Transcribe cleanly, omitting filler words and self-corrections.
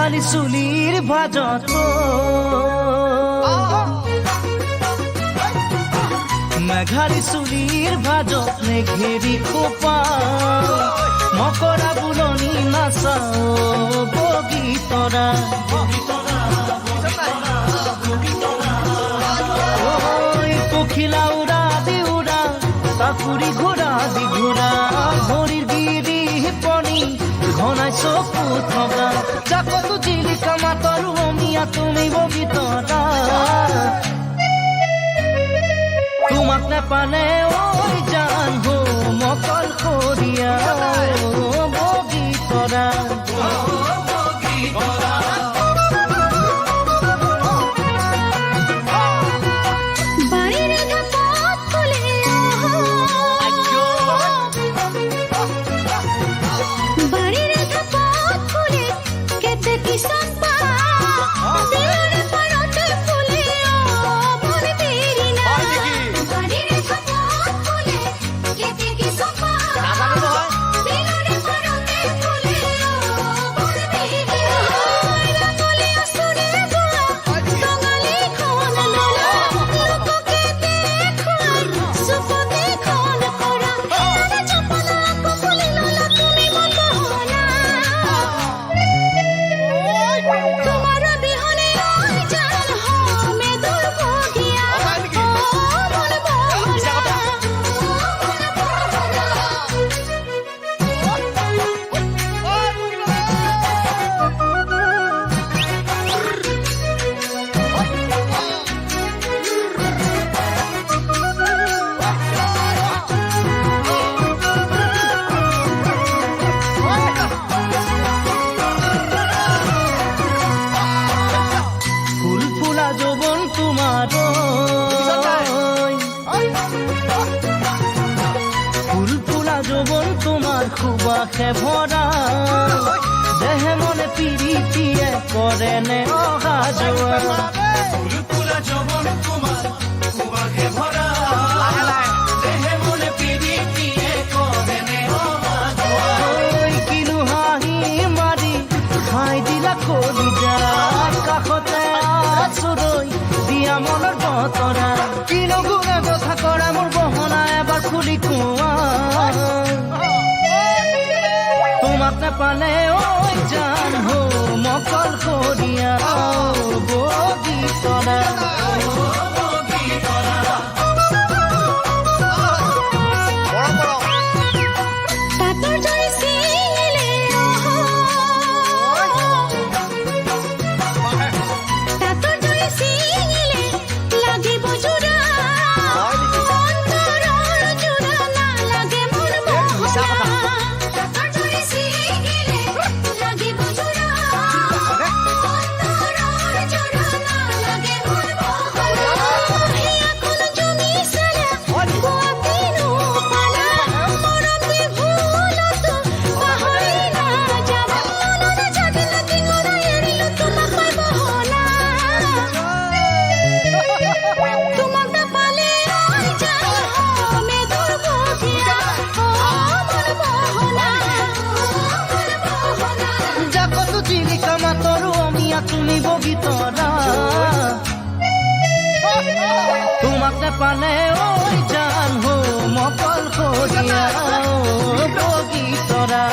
মেঘালী চুলিৰ ভাজত মেঘালী চুলিৰ ভাজত মেঘেৰি খোপা মকৰা বুলনি নাচাও বগীতৰা পখিলা উৰা দি উৰা তাকুৰি ঘোৰা দি ঘোৰা ভৰিৰ গিৰি পনি ঘনাই চকু থকা জাকতো জিলিকা মাতৰো অমিয়া তুমি বগীতৰা তোমাক নেপালে ঐ জান হো মকল কৰিয়া বগীতৰা যৌবন তোমার ফুল ফুলা যৌবন তোমার খুবাসে ভরা দেহে মনে পিরিতিয়ে করে নে অহা যোৱা ফুল ফুলা যৌবন তোমার খুবাসে ভরা দেহে মনে পিরিতিয়ে করে নে অহা যোৱা কিনো হাঁহি মাৰি খাই দিলা কলিজা কাষতে আছুৰৈ দিয়া মনৰ বতৰা কিনো গুণে কথা কৰা মোৰ গহনা এবাৰ খুলি কোৱা তোমাক নেপালে ঐ জান হো মকল কৰিয়া বগীতৰা তুমি বগীতৰা তোমাক নেপালে ঐ জান হো মকল কৰিয়া বগীতৰা